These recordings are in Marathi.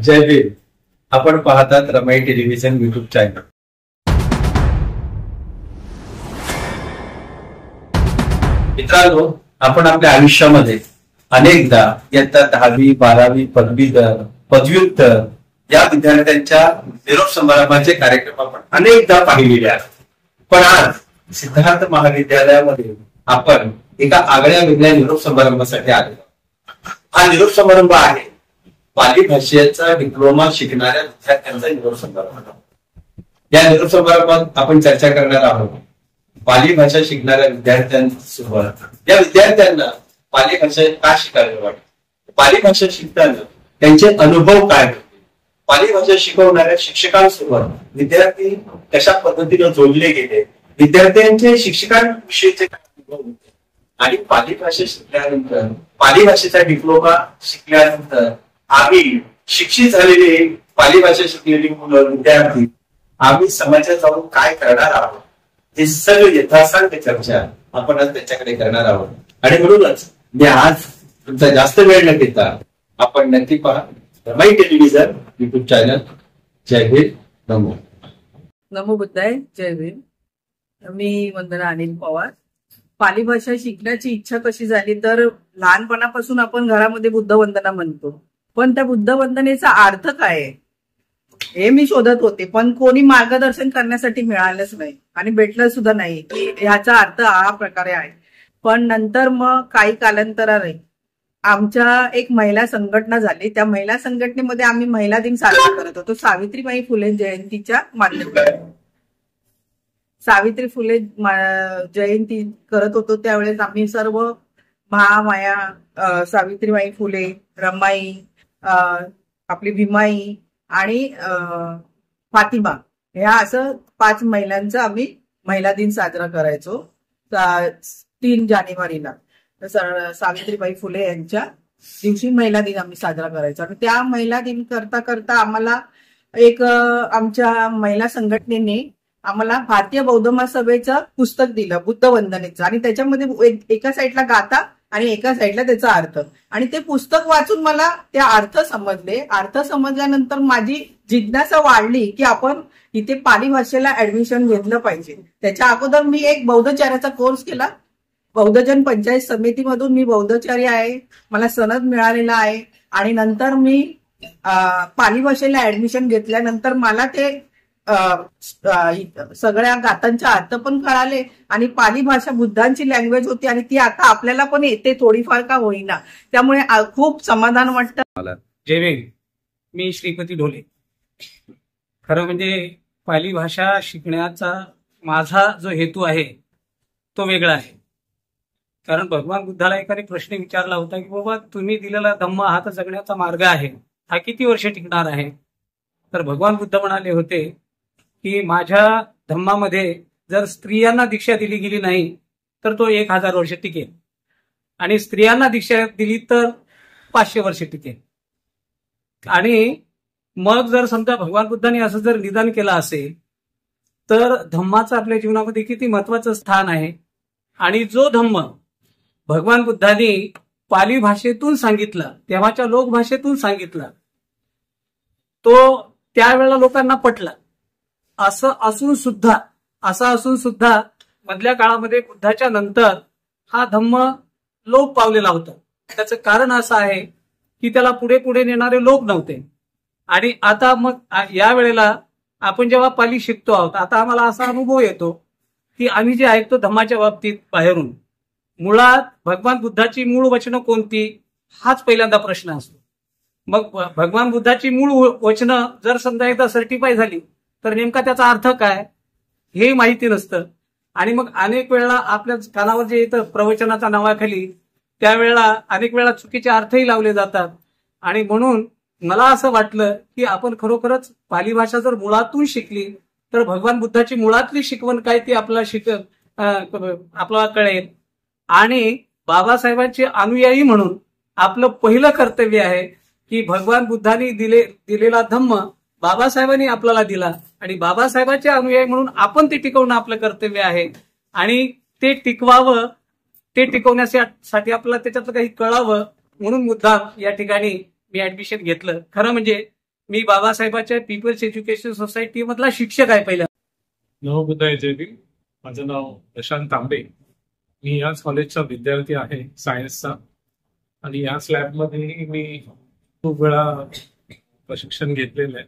जय भीम. आपण पाहतात रमाई टेलिव्हिजन युट्यूब चॅनल. मित्रांनो, आपण आपल्या आयुष्यामध्ये अनेकदा इयत्ता 10वी 12वी पदवीधर पदव्युत्तर या विद्यार्थ्यांच्या निरोप समारंभाचे कार्यक्रम आपण अनेकदा पाहिलेले आहेत. पण आज सिद्धार्थ महाविद्यालयामध्ये आपण एका आगळ्या वेगळ्या निरोप समारंभासाठी आलो. हा निरोप समारंभ आहे पाली भाषेचा डिप्लोमा शिकणाऱ्या विद्यार्थ्यांचा निरोप समारंभ. या निरोप समारंभात आपण चर्चा करणार आहोत पाली भाषा शिकणाऱ्या विद्यार्थ्यांसोबत. या विद्यार्थ्यांना पाली भाषा का शिकायला वाटते, पाली भाषा शिकताना त्यांचे अनुभव काय होते, पाली भाषा शिकवणाऱ्या शिक्षकांसोबत विद्यार्थी कशा पद्धतीने जोडले गेले, विद्यार्थ्यांचे शिक्षकांविषयीचे काय अनुभव होते, आणि पाली भाषा शिकल्यानंतर पाली भाषेचा डिप्लोमा शिकल्यानंतर आम्ही शिक्षित झालेले पाली भाषा शिकलेली मुलं विद्यार्थी आम्ही समाजात जाऊन काय करणार आहोत, हे सगळं यथासांग चर्चा आपण आज त्याच्याकडे करणार आहोत. आणि म्हणूनच मी आज तुमचा जास्त वेळ न घेता आपण नक्की पहा रमाई टेलिव्हिजन युट्यूब चॅनल. जय भीम. नमो नमो बुद्धाय. जय भीम. मी वंदना अनिल पवार. पाली भाषा शिकण्याची इच्छा कशी झाली तर लहानपणापासून आपण घरामध्ये बुद्ध वंदना म्हणतो, पण त्या बुद्ध वंदनेचा अर्थ काय आहे हे मी शोधत होते, पण कोणी मार्गदर्शन करण्यासाठी मिळालंच नाही आणि भेटलं सुद्धा नाही की ह्याचा अर्थ हा प्रकारे आहे. पण नंतर मग काही कालांतराने आमच्या एक महिला संघटना झाली. त्या महिला संघटनेमध्ये आम्ही महिला दिन साजरा करत होतो सावित्रीबाई फुले जयंतीच्या मान्यतेने. सावित्री फुले जयंती करत होतो त्यावेळेस आम्ही सर्व महामाया, सावित्रीबाई फुले, रमाई, आपली भीमाई आणि फातिमा ह्या असं 5 महिलांचा आम्ही महिला दिन साजरा करायचो 3 जानेवारीला. सावित्रीबाई फुले यांच्या दिवशी महिला दिन आम्ही साजरा करायचो. आणि त्या महिला दिन करता करता आम्हाला एक आमच्या महिला संघटनेने आम्हाला भारतीय बौद्ध महासभेचं पुस्तक दिलं बुद्ध वंदनेचं, आणि त्याच्यामध्ये एका साईडला गाथा आणि एका साईडला त्याचा अर्थ, आणि ते पुस्तक वाचून मला ते अर्थ समजले. अर्थ समजल्यानंतर माझी जिज्ञासा वाढली की आपण इथे पाली भाषेला ऍडमिशन घेतलं पाहिजे. त्याच्या अगोदर मी एक बौद्धचार्याचा कोर्स केला. बौद्धजन पंचायत समितीमधून मी बौद्धचार्य आहे, मला सनद मिळालेला आहे. आणि नंतर मी पाली भाषेला ऍडमिशन घेतल्यानंतर मला ते सगळ्या गाथांचे अर्थ पण कळाले, आणि पाली भाषा बुद्धांची लँग्वेज होती आणि ती आता आपल्याला पण येते थोडीफार का होईना, त्यामुळे खूप समाधान वाटतं. जय भीम. मी श्रीपती ढोले. खरं म्हणजे पाली भाषा शिकण्याचा माझा जो हेतू आहे तो वेगळा आहे. कारण भगवान बुद्धाला एकाने प्रश्न विचारला होता की बाबा तुम्ही दिलेला धम्म हा तर जगण्याचा मार्ग आहे, हा किती वर्ष टिकणार आहे. तर भगवान बुद्ध म्हणाले होते की माझ्या धम्मामध्ये जर स्त्रियांना दीक्षा दिली गेली नाही तर तो 1000 वर्ष टिकेल, आणि स्त्रियांना दीक्षा दिली तर 500 वर्ष टिकेल. आणि मग जर समजा भगवान बुद्धांनी असं जर निदान केलं असेल तर धम्माचं आपल्या जीवनामध्ये किती महत्वाचं स्थान आहे. आणि जो धम्म भगवान बुद्धांनी पाली भाषेतून सांगितला, तेव्हाच्या लोकभाषेतून सांगितला, तो त्यावेळेला लोकांना पटला. असं असून सुद्धा मधल्या काळामध्ये बुद्धाच्या नंतर हा धम्म लोप पावलेला होता. त्याचं कारण असं आहे की त्याला पुढे पुढे नेणारे लोक नव्हते. आणि आता मग या वेळेला आपण जेव्हा पाली शिकतो आहोत, आता आम्हाला असा अनुभव येतो की आम्ही जे ऐकतो धम्माच्या बाबतीत बाहेरून, मुळात भगवान बुद्धाची मूळ वचनं कोणती हाच पहिल्यांदा प्रश्न असतो. मग भगवान बुद्धाची मूळ वचनं जर समजा एकदा सर्टिफाय झाली तर नेमका त्याचा अर्थ काय हे माहिती नसतं. आणि मग अनेक वेळा आपल्या कानावर जे येतं प्रवचनाच्या नावाखाली, त्यावेळेला अनेक वेळा चुकीचे अर्थही लावले जातात. आणि म्हणून मला असं वाटलं की आपण खरोखरच पाली भाषा जर मुळातून शिकली तर भगवान बुद्धाची मुळातली शिकवण काय ती आपल्याला कळेल. आणि बाबासाहेबांचे अनुयायी म्हणून आपलं पहिलं कर्तव्य आहे की भगवान बुद्धांनी दिलेला धम्म बाबासाहेबांनी आपल्याला दिला, आणि बाबासाहेबांचे अनुयायी म्हणून आपण ते टिकवणं आपलं कर्तव्य आहे. आणि ते टिकवावं, ते टिकवण्यासाठी आपल्याला त्याच्यातलं काही कळावं म्हणून मुद्दाम या ठिकाणी मी ऍडमिशन घेतलं. खरं म्हणजे मी बाबासाहेबांच्या पीपल्स एज्युकेशन सोसायटी मधला शिक्षक आहे पहिला. नमोबुद्धाय जय भीम. माझं नाव प्रशांत तांबे. मी याच कॉलेजचा विद्यार्थी आहे सायन्सचा, आणि याच लॅबमध्ये मी खूप वेळा प्रशिक्षण घेतलेलं आहे,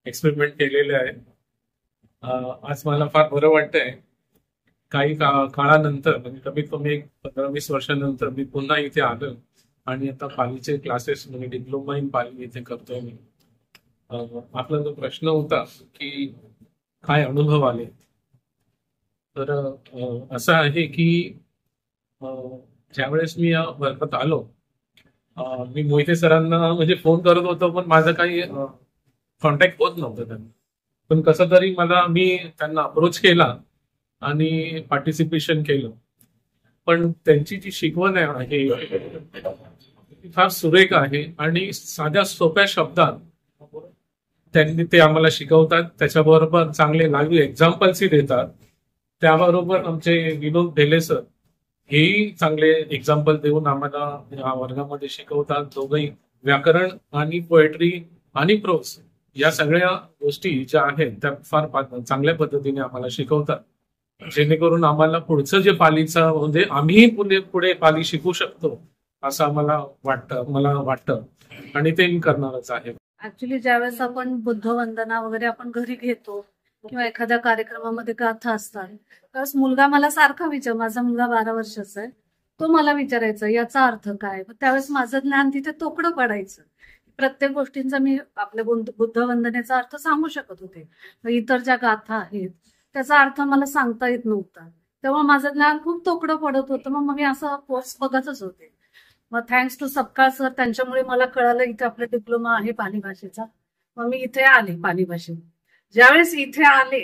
एक्सपेरिमेंट केलेले आहे. आज मला फार बरं वाटतंय. काही काळानंतर म्हणजे कमीत कमी एक 15-20 वर्षानंतर मी पुन्हा इथे आलो आणि आता पालीचे क्लासेस म्हणजे डिप्लोमा इन पाली इथे करतोय मी. आपला जो प्रश्न होता की काय अनुभव आले, तर असं आहे की ज्यावेळेस मी या वर्गात आलो, मी मोहिते सरांना म्हणजे फोन करत होतो, पण माझं काही कॉन्टॅक्ट होत नव्हतं त्यांना. पण कसं तरी मी त्यांना अप्रोच केला आणि पार्टिसिपेशन केलं. पण त्यांची जी शिकवण आहे ती फार सुरेख आहे आणि साध्या सोप्या शब्दात त्यांनी ते आम्हाला शिकवतात. त्याच्याबरोबर चांगले लाईव्ह एक्झाम्पल्सही देतात. त्याबरोबर आमचे विनोद ढेले सर हेही चांगले एक्झाम्पल देऊन आम्हाला या वर्गामध्ये शिकवतात. दोघंही व्याकरण आणि पोएट्री आणि प्रोज या सगळ्या गोष्टी ज्या आहेत त्या फार चांगल्या पद्धतीने आम्हाला शिकवतात, जेणेकरून आम्हाला पुढचं जे पालीचं म्हणजे आम्हीही पुढे पाली शिकू शकतो असं मला वाटतं आणि ते मी करणारच आहे. ऍक्च्युली ज्यावेळेस आपण बुद्धवंदना वगैरे आपण घरी घेतो किंवा एखाद्या कार्यक्रमामध्ये गाथा असतात, त्यावेळेस मुलगा मला सारखा माझा मुलगा 12 वर्षाचा आहे, तो मला विचारायचा याचा अर्थ काय. त्यावेळेस माझं ज्ञान तिथे तोकडं पडायचं. प्रत्येक गोष्टींचा मी आपल्या बुद्धवंदनेचा अर्थ सांगू शकत होते. इतर ज्या गाथा आहेत त्याचा अर्थ मला सांगता येत नव्हता, तेव्हा माझं ज्ञान खूप तोकडं पडत होतं. मग मी असं कोर्स बघतच होते. मग थँक्स टू सपकाळ सर, त्यांच्यामुळे मला कळालं इथे आपला डिप्लोमा आहे पाली भाषेचा. मग मी इथे आले पाली भाषेत. ज्यावेळेस इथे आले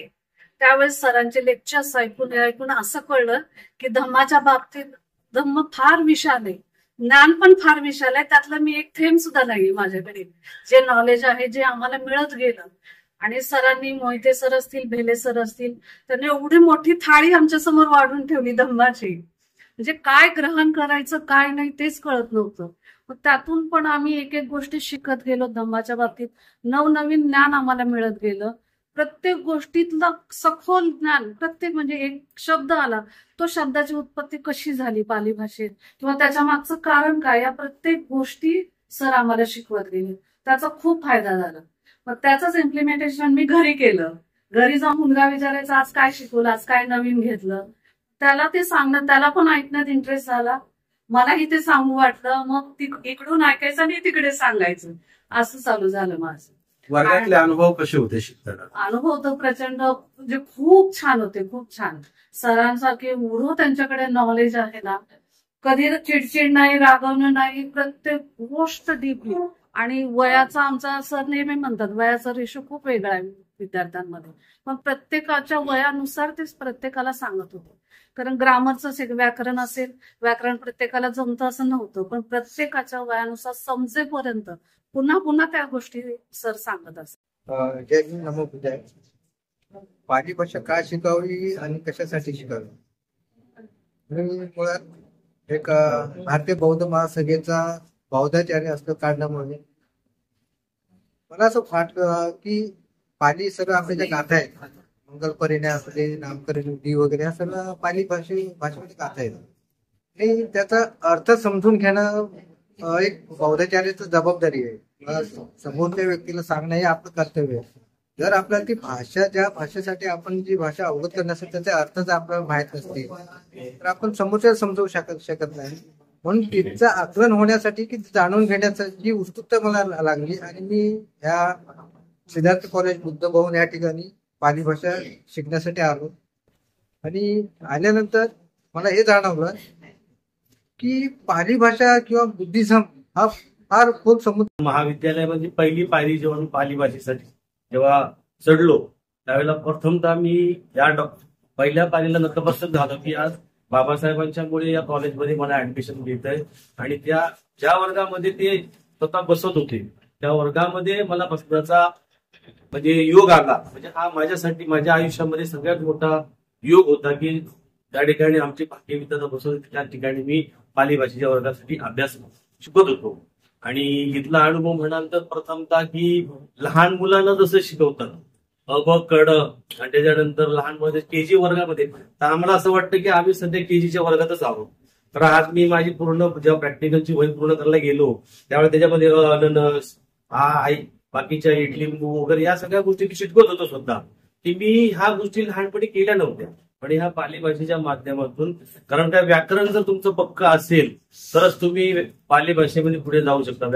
त्यावेळेस सरांचे लेक्चर्स ऐकून असं कळलं की धम्माच्या बाबतीत धम्म फार विशाल आहे, ज्ञान पण फार विशाल आहे. त्यातलं मी एक थेंब सुद्धा नाही माझ्याकडे. जे नॉलेज आहे जे आम्हाला मिळत गेलं, आणि सरांनी मोहिते सर असतील, भेले सर असतील, त्यांनी एवढी मोठी थाळी आमच्या समोर वाढून ठेवली धम्माची. म्हणजे काय ग्रहण करायचं काय नाही तेच कळत नव्हतं. मग त्यातून पण आम्ही एक एक गोष्टी शिकत गेलो. धम्माच्या बाबतीत नवनवीन ज्ञान आम्हाला मिळत गेलं. प्रत्येक गोष्टीतलं सखोल ज्ञान, प्रत्येक म्हणजे एक शब्द आला, तो शब्दाची उत्पत्ती कशी झाली पाली भाषेत किंवा त्याच्या मागचं कारण काय, या प्रत्येक गोष्टी सर आम्हाला शिकवत गेले. त्याचा खूप फायदा झाला. मग त्याचंच इम्प्लिमेंटेशन मी घरी केलं. घरी जाऊन मुलगा विचारायचा आज काय शिकवलं, आज काय नवीन घेतलं, त्याला ते सांगणं, त्याला पण ऐकण्यात इंटरेस्ट झाला, मलाही ते सांगू वाटलं. मग इकडून ऐकायचं आणि तिकडे सांगायचं, असं चालू झालं माझं. वर्गातले अनुभव कसे होते शिकताना? अनुभव तर प्रचंड म्हणजे खूप छान होते, खूप छान. सरांसारखे एवढं त्यांच्याकडे नॉलेज आहे ना, कधी चिडचिड नाही, रागवणं नाही, प्रत्येक गोष्ट डीपली. आणि वयाचा आमचा सर नेहमी म्हणतात वयाचा रेशो खूप वेगळा आहे विद्यार्थ्यांमध्ये, पण प्रत्येकाच्या वयानुसार ते प्रत्येकाला सांगत होते. कारण ग्रामरचं व्याकरण असेल, व्याकरण प्रत्येकाला जमतं असं नव्हतं, पण प्रत्येकाच्या वयानुसार समजेपर्यंत पुन्हा पुन्हा त्या गोष्टी सर सांगत असतात. जय हिंद, नमो बुद्धाय. पाली भाषा का शिकावी आणि कशासाठी शिकावी? मी मुळात एक भारतीय बौद्ध महासभेचा बौद्धाचार्य असं काढल्यामुळे मला असं वाटलं की पाली सगळं आपल्या ज्या गाथा आहेत, मंगलपरिण्या असले, नामकरण वगैरे, हा सगळं पाली भाषेमध्ये गाथा आहेत. आणि त्याचा अर्थ समजून घेणं एक बौद्धाचार्याची जबाबदारी आहे. समोरच्या व्यक्तीला सांगणं हे आपलं कर्तव्य आहे. जर आपल्याला ती भाषा, ज्या भाषेसाठी आपण जी भाषा अवगत करत नसेल त्याचे अर्थच आपल्याला माहित नसते, तर आपण समोरच्या समजवू शकत नाही. म्हणून तिचं आकलन होण्यासाठी की जाणून घेण्याची उत्सुकता मला लागली आणि मी ह्या सिद्धार्थ कॉलेज बुद्ध भवन या ठिकाणी पाली भाषा शिकण्यासाठी आलो. आणि आल्यानंतर मला हे जाणवलं की पाली भाषा किंवा बुद्धिझम हा फार खोल समुद्र. महाविद्यालयामध्ये पहिली पायरी जेव्हा मी पाली भाषेसाठी जेव्हा चढलो त्यावेळेला प्रथमतः मी या पहिल्या पायरीला नतमस्तक झालो की आज बाबासाहेबांच्यामुळे या कॉलेजमध्ये मला ऍडमिशन घेत आहे. आणि ज्या वर्गामध्ये ते स्वतः बसत होते त्या वर्गामध्ये मला बसण्याचा म्हणजे योग आला. म्हणजे हा माझ्यासाठी माझ्या आयुष्यामध्ये सगळ्यात मोठा योग होता की त्या ठिकाणी आमचे भाग्यविधाता बसवून त्या ठिकाणी मी पाली भाषेच्या वर्गासाठी अभ्यास शिकत होतो. आणि इथला अनुभव म्हणाल तर प्रथमतः की लहान मुलांना जसं शिकवतात अ कड आणि त्याच्यानंतर लहान मध्ये केजी वर्गामध्ये, तर आम्हाला असं वाटतं की आम्ही सध्या केजीच्या वर्गातच आहोत. तर आज मी माझी पूर्ण जेव्हा प्रॅक्टिकलची वही पूर्ण करायला गेलो त्यावेळेस त्याच्यामध्ये अननस आई बाकीच्या इडली लिंबू वगैरे या सगळ्या गोष्टी मी शिकवत होतो सुद्धा, की मी ह्या गोष्टी लहानपणी केल्या नव्हत्या. पण ह्या पालेभाषेच्या माध्यमातून, कारण काय व्याकरण जर तुमचं पक्क असेल तरच तुम्ही पालेभाषेमध्ये पुढे जाऊ शकता.